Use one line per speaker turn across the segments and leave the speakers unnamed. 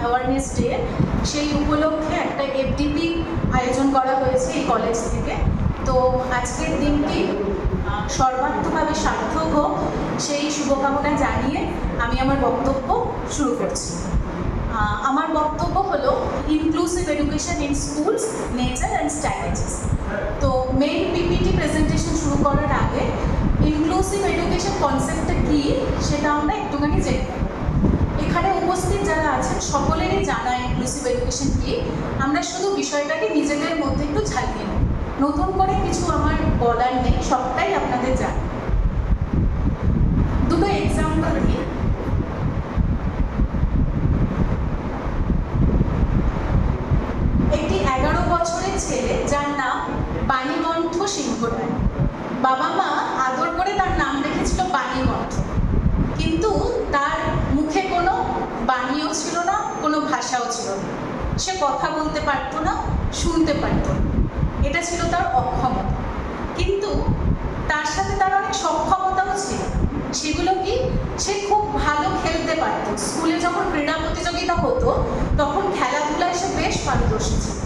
Awareness day, সেই উপলক্ষে একটা এফডিপি আয়োজন করা হয়েছে এই কলেজ থেকে। তো আজকের দিনটি সর্বাত্মকভাবে সার্থক হোক সেই শুভকামনা জানিয়ে আমি আমার বক্তব্য শুরু করছি। আমার বক্তব্য হলো inclusive education in schools, nature and strategies. তো মেইন পিপিটি প্রেজেন্টেশন শুরু করার আগে ইনক্লুসিভ এডুকেশন কনসেপ্টটা কী সেটা আমরা একটুখানি জেনে নেব। এখানে উপস্থিত যারা আছেন সকলেরই জানা ইনক্লুসিভ এডুকেশন কী। আমরা শুধু বিষয়টাকে নিজেদের মধ্যে একটু ঝালিয়ে নেব, নতুন করে কিছু আমার বলার নেই, সবটাই আপনাদের জানা। দুটো এক্সাম্পল দিই। একটি 11 বছরের ছেলে যার নাম বাণীকণ্ঠ সিংহ রায়। বাবা মা আদর করে তার নাম রেখেছিল বাণীকণ্ঠ, কিন্তু তার মুখে কোনো বাণীও ছিল না, কোনো ভাষাও ছিল না। সে কথা বলতে পারতো না, শুনতে পারতো না, এটা ছিল তার অক্ষমতা। কিন্তু তার সাথে তার অনেক সক্ষমতাও ছিল। সেগুলো কি, সে খুব ভালো খেলতে পারতো। স্কুলে যখন ক্রীড়া প্রতিযোগিতা হতো তখন খেলাধুলায় সে বেশ পারদর্শী ছিল।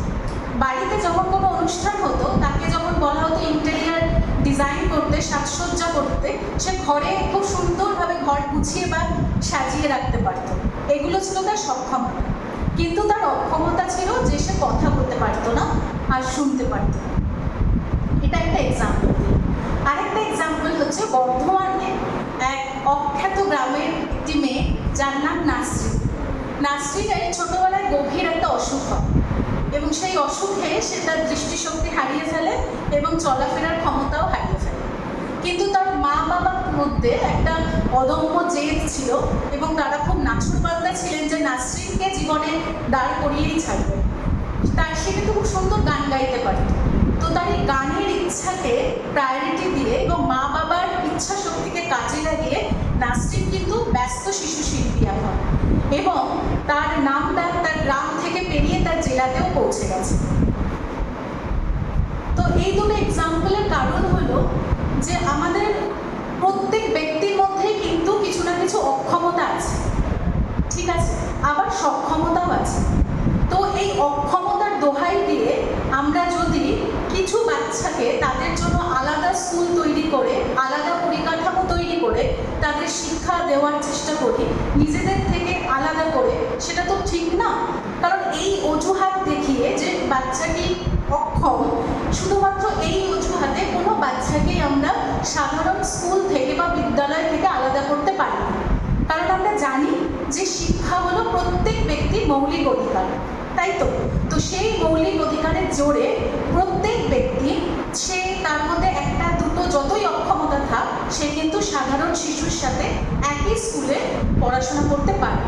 বাড়িতে যখন কোনো অনুষ্ঠান হতো, তাকে যখন বলা হতো ইন্টেরিয়ার ডিজাইন করতে, সাজসজ্জা করতে, সে ঘরে খুব সুন্দরভাবে ঘর গুছিয়ে বা সাজিয়ে রাখতে পারত। এগুলো ছিল তার সক্ষমতা। কিন্তু তার অক্ষমতা ছিল যে সে কথা বলতে পারতো না আর শুনতে পারতো না। এটা একটা এক্সাম্পল। আরেকটা এক্সাম্পল হচ্ছে বর্ধমানে এক অখ্যাত গ্রামের একটি মেয়ে যার নাম নাসরিন। নাসরিনের ছোটবেলায় গভীর একটা অসুখ হয় এবং সেই অসুখে সে তার দৃষ্টিশক্তি হারিয়ে ফেলে এবং চলাফেরার ক্ষমতাও হারিয়ে ফেলে। কিন্তু তার মা বাবার মধ্যে একটা অদম্য জেদ ছিল এবং তারা খুব নাছোড়বান্দা ছিলেন যে নাসরিনকে জীবনে দাঁড় করিয়েই ছাড়বে। সে কিন্তু খুব সুন্দর গান গাইতে পারত। তো তার এই গানের ইচ্ছাকে প্রায়োরিটি দিয়ে এবং মা বাবার ইচ্ছা শক্তিকে কাজে লাগিয়ে নাসরিন কিন্তু ব্যস্ত শিশু শিল্পী এখন, এবং তার নামটা তার গ্রাম থেকে পেরিয়ে তার জেলাতেও পৌঁছে গেছে। তো এই দুটো এক্সাম্পলের কারণ হলো যে আমাদের প্রত্যেক ব্যক্তির মধ্যেই কিন্তু কিছু না কিছু অক্ষমতা আছে, ঠিক আছে, আবার সক্ষমতাও আছে। তো এই অক্ষমতার দোহাই দিয়ে আমরা যদি কিছু বাচ্চাকে তাদের জন্য আলাদা স্কুল তৈরি করে, আলাদা পরিকাঠামো তৈরি করে তাদের শিক্ষা দেওয়ার চেষ্টা করি নিজেদের থেকে আলাদা করে, সেটা তো ঠিক না। কারণ এই অজুহাত দেখিয়ে যে বাচ্চাটি অক্ষম, শুধুমাত্র এই অজুহাতে কোনো বাচ্চাকেই আমরা সাধারণ স্কুল থেকে বা বিদ্যালয় থেকে আলাদা করতে পারি না। কারণ আমরা জানি যে শিক্ষা হলো প্রত্যেক ব্যক্তির মৌলিক অধিকার, তাই তো। তো সেই মৌলিক অধিকারের জোরে প্রত্যেক ব্যক্তি, সে তার মধ্যে একটা দুটো যতই অক্ষমতা থাক, সে কিন্তু সাধারণ শিশুর সাথে একই স্কুলে পড়াশোনা করতে পারে।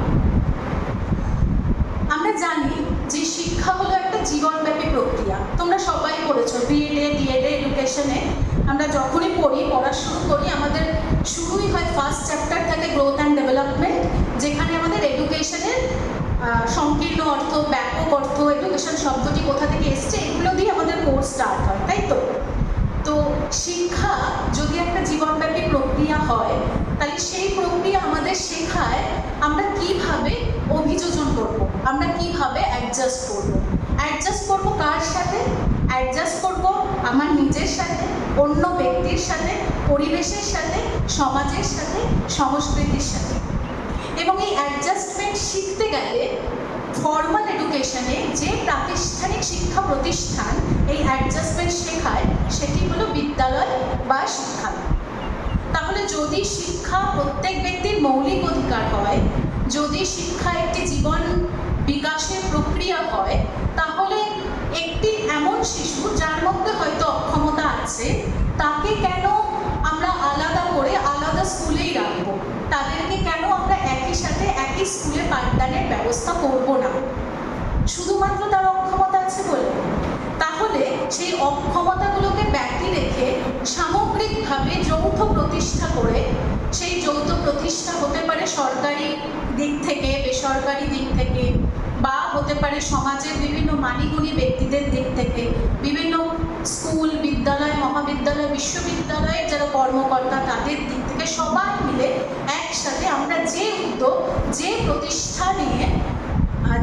আমরা জানি যে শিক্ষা হলো একটা জীবনব্যাপী প্রক্রিয়া। তোমরা সবাই পড়েছো, বিএডে ডিএডে এডুকেশনে আমরা যখনই পড়া শুরু করি, আমাদের শুরুই হয় ফার্স্ট চ্যাপ্টার থাকে গ্রোথ অ্যান্ড ডেভেলপমেন্ট, যেখানে আমাদের এডুকেশনের সংকীর্ণ অর্থ, ব্যাপক অর্থ, এডুকেশন শব্দটি কোথা থেকে এসছে, এগুলো দিয়ে আমাদের কোর্স স্টার্ট হয়, তাই তো। তো শিক্ষা যদি একটা জীবনব্যাপী প্রক্রিয়া হয়, তাহলে সেই প্রক্রিয়া আমাদের শেখায় আমরা কিভাবে অভিযোজন করব, আমরা কিভাবে অ্যাডজাস্ট করব। অ্যাডজাস্ট করব কার সাথে? অ্যাডজাস্ট করব আমার নিজের সাথে, অন্য ব্যক্তির সাথে, পরিবেশের সাথে, সমাজের সাথে, সংস্কৃতির সাথে। এবং এই অ্যাডজাস্টমেন্ট শিখতে গেলে ফর্মাল এডুকেশনে যে প্রাতিষ্ঠানিক শিক্ষা প্রতিষ্ঠান এই অ্যাডজাস্টমেন্ট শেখায়, সেটি হলো বিদ্যালয় বা শিক্ষালয়। তাহলে যদি শিক্ষা প্রত্যেক ব্যক্তির মৌলিক অধিকার হয়, যদি শিক্ষা একটি জীবন বিকাশের প্রক্রিয়া হয়, তাহলে একটি এমন শিশু যার মধ্যে হয়তো অক্ষমতা আছে, তাকে কেন আমরা আলাদা করে আলাদা স্কুলেই রাখবো? তাদেরকে কেন আমরা একই সাথে একই স্কুলে পাঠদানের ব্যবস্থা করব না, শুধুমাত্র তার অক্ষমতা আছে বলে? তাহলে সেই অক্ষমতাগুলোকে ব্যক্তি রেখে সামগ্রিকভাবে যৌথ প্রতিষ্ঠা করে, সেই যৌথ প্রতিষ্ঠা হতে পারে সরকারি দিক থেকে, বেসরকারি দিক থেকে, বা হতে পারে সমাজের বিভিন্ন মানিগুণী ব্যক্তিদের দিক থেকে, বিভিন্ন স্কুল, বিদ্যালয়, মহাবিদ্যালয়, বিশ্ববিদ্যালয়ের যারা কর্মকর্তা তাদের দিক থেকে সবাই মিলে একসাথে আমরা যে উদ্যোগ, যে প্রতিষ্ঠা নিয়ে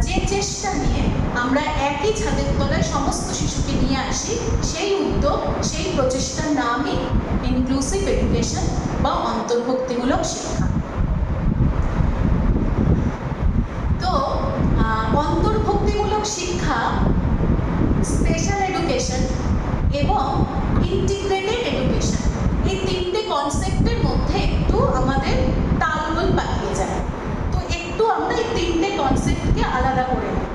যে চেষ্টা নিয়ে আমরা একই ছাদের তলায় সমস্ত শিশুকে নিয়ে আসি, সেই উদ্যোগ, সেই প্রচেষ্টার নামই ইনক্লুসিভ এডুকেশন বা অন্তর্ভুক্তিমূলক শিক্ষা। তো অন্তর্ভুক্তিমূলক শিক্ষা, স্পেশাল এডুকেশন এবং ইন্টিগ্রেটেড এডুকেশন, এই তিনটে কনসেপ্টের মধ্যে একটু আমাদের তালগোল পাকিয়ে যায়। তো একটু আমরা এই তিনটে কনসেপ্টকে আলাদা করে নিই।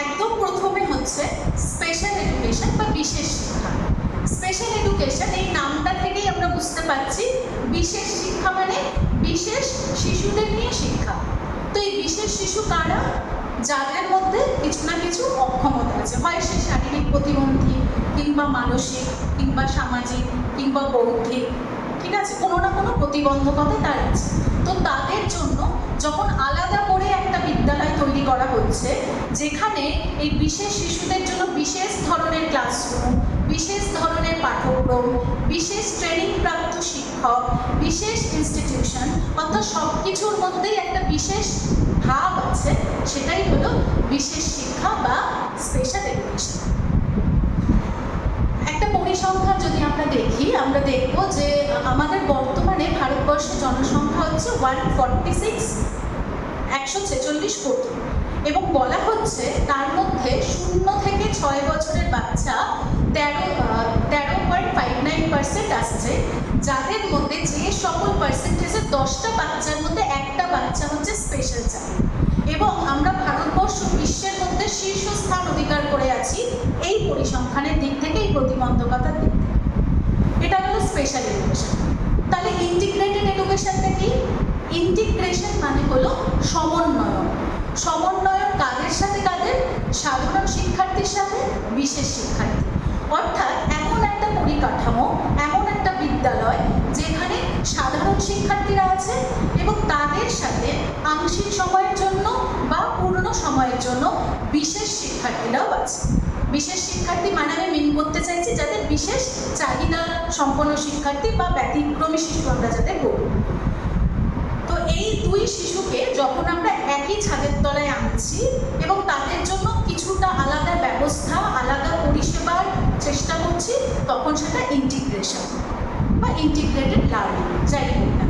একদম প্রথমে হচ্ছে স্পেশাল এডুকেশন বা বিশেষ শিক্ষা। স্পেশাল এডুকেশন, এই নামটা থেকেই আমরা বুঝতে পারছি বিশেষ শিক্ষা মানে বিশেষ শিশুদের নিয়ে শিক্ষা। তো এই বিশেষ শিশু কারা? যাদের মধ্যে কিছু না কিছু অক্ষমতা আছে, হয় সে শারীরিক প্রতিবন্ধী কিংবা মানসিক কিংবা সামাজিক কিংবা বৌদ্ধিক, ঠিক আছে, কোনো না কোনো প্রতিবন্ধকতা তার আছে। তো তাদের জন্য যখন আলাদা করে একটা বিদ্যালয় তৈরি করা হচ্ছে, যেখানে এই বিশেষ শিশুদের জন্য বিশেষ ধরনের ক্লাসরুম, বিশেষ ধরনের পাঠ্যক্রম, বিশেষ ট্রেনিং প্রাপ্ত শিক্ষক, বিশেষ ইনস্টিটিউশন, অর্থাৎ সব কিছুর মধ্যেই একটা বিশেষ ভাব আছে, সেটাই হলো বিশেষ শিক্ষা বা স্পেশাল এডুকেশন। একটা পরিসংখ্যান যদি আমরা দেখি, আমরা দেখব যে আমাদের বর্তমানে ভারতবর্ষের জনসংখ্যা হচ্ছে 146 কোটি, এবং বলা হচ্ছে তার মধ্যে 0 থেকে 6 বছরের বাচ্চা 13.59% আসছে, যাদের মধ্যে যে সকল পার্সেন্টেজের 10টা বাচ্চার মধ্যে একটা বাচ্চা হচ্ছে স্পেশাল চাইল্ড। এবং আমরা ভারতবর্ষ বিশ্বের মধ্যে শীর্ষস্থান অধিকার করে আছি এই পরিসংখ্যানের দিক থেকে, এই প্রতিবন্ধকতার দিক থেকে। এটা হলো স্পেশাল এডুকেশন। তাহলে ইন্টিগ্রেটেড এডুকেশনটা কি? ইন্টিগ্রেশন মানে হলো সমন্বয়ন। সমন্বয়ন কাদের সাথে কাদের? সাধারণ শিক্ষার্থীর সাথে বিশেষ শিক্ষার্থী। অর্থাৎ এমন একটা পরিকাঠামো, এমন একটা বিদ্যালয় যেখানে সাধারণ শিক্ষার্থীরা আছে এবং তাদের সাথে আংশিক সময়ের জন্য বা পূর্ণ সময়ের জন্য বিশেষ শিক্ষার্থীরাও আছে। বিশেষ শিক্ষার্থী মানে আমি মিন করতে চাইছি যাদের বিশেষ চাহিদা সম্পন্ন শিক্ষার্থী বা ব্যতিক্রমী শিশু আমরা যাদের বলি। তো এই দুই শিশুকে যখন আমরা একই ছাদের তলায় আনছি এবং তাদের জন্য কিছুটা আলাদা ব্যবস্থা, আলাদা পরিষেবার চেষ্টা করছি, তখন সেটা ইন্টিগ্রেশন বা ইন্টিগ্রেটেড লার্নিং, যাই হোক না।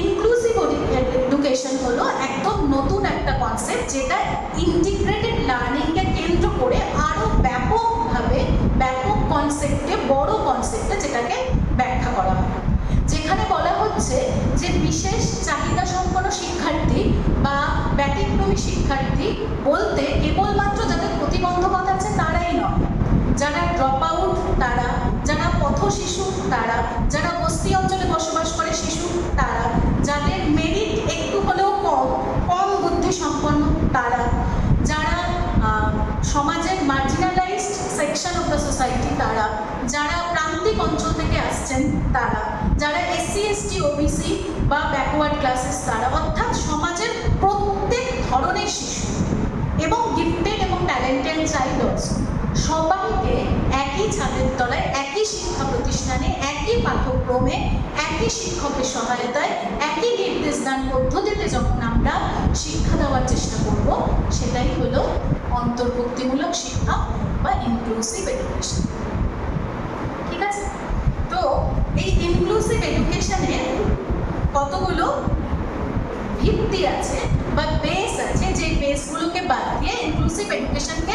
ইনক্লুসিভ এডুকেশন হলো একদম নতুন একটা কনসেপ্ট, যেটা ইন্টিগ্রেটেড লার্নিংকে কেন্দ্র করে আরও ব্যাপকভাবে, ব্যাপক কনসেপ্টে, বড় কনসেপ্টে যেটাকে ব্যাখ্যা করা হয়। যেখানে বলা হচ্ছে যে বিশেষ চাহিদা সম্পন্ন শিক্ষার্থী বা ব্যতিক্রমী শিক্ষার্থী বলতে কেবলমাত্র যাদের প্রতিবন্ধকতা আছে তারাই নয়, যারা ড্রপ আউট তারা, যারা পথ শিশু তারা, যারা বস্তি অঞ্চলে বসবাস করে শিশু তারা, যাদের মেরিট একটু হলেও কম বুদ্ধি সম্পন্ন তারা, যারা সমাজের marginalised section of the society তারা, যারা প্রান্তিক অঞ্চল থেকে আসছেন তারা, যারা এসসি এসটি ওবিসি বা ব্যাকওয়ার্ড ক্লাসেস তারা, অর্থাৎ সমাজের প্রত্যেক ধরনের শিশু এবং গিফটেড এবং ট্যালেন্টেড চাইল্ড সবাইকে একই ছাদের তলায়, একই শিক্ষা প্রতিষ্ঠানে, একই পাঠ্যক্রমে, একই শিক্ষকের সহায়তায়, একই নির্দেশদান পদ্ধতিতে যখন আমরা শিক্ষা দেওয়ার চেষ্টা করব, সেটাই হলো অন্তর্ভুক্তিমূলক শিক্ষা বা ইনক্লুসিভ এডুকেশন। ঠিক আছে? তো এই ইনক্লুসিভ এডুকেশনের কতগুলো ভিত্তি আছে বা বেস আছে, যে বেসগুলোকে বাদ দিয়ে ইনক্লুসিভ এডুকেশনকে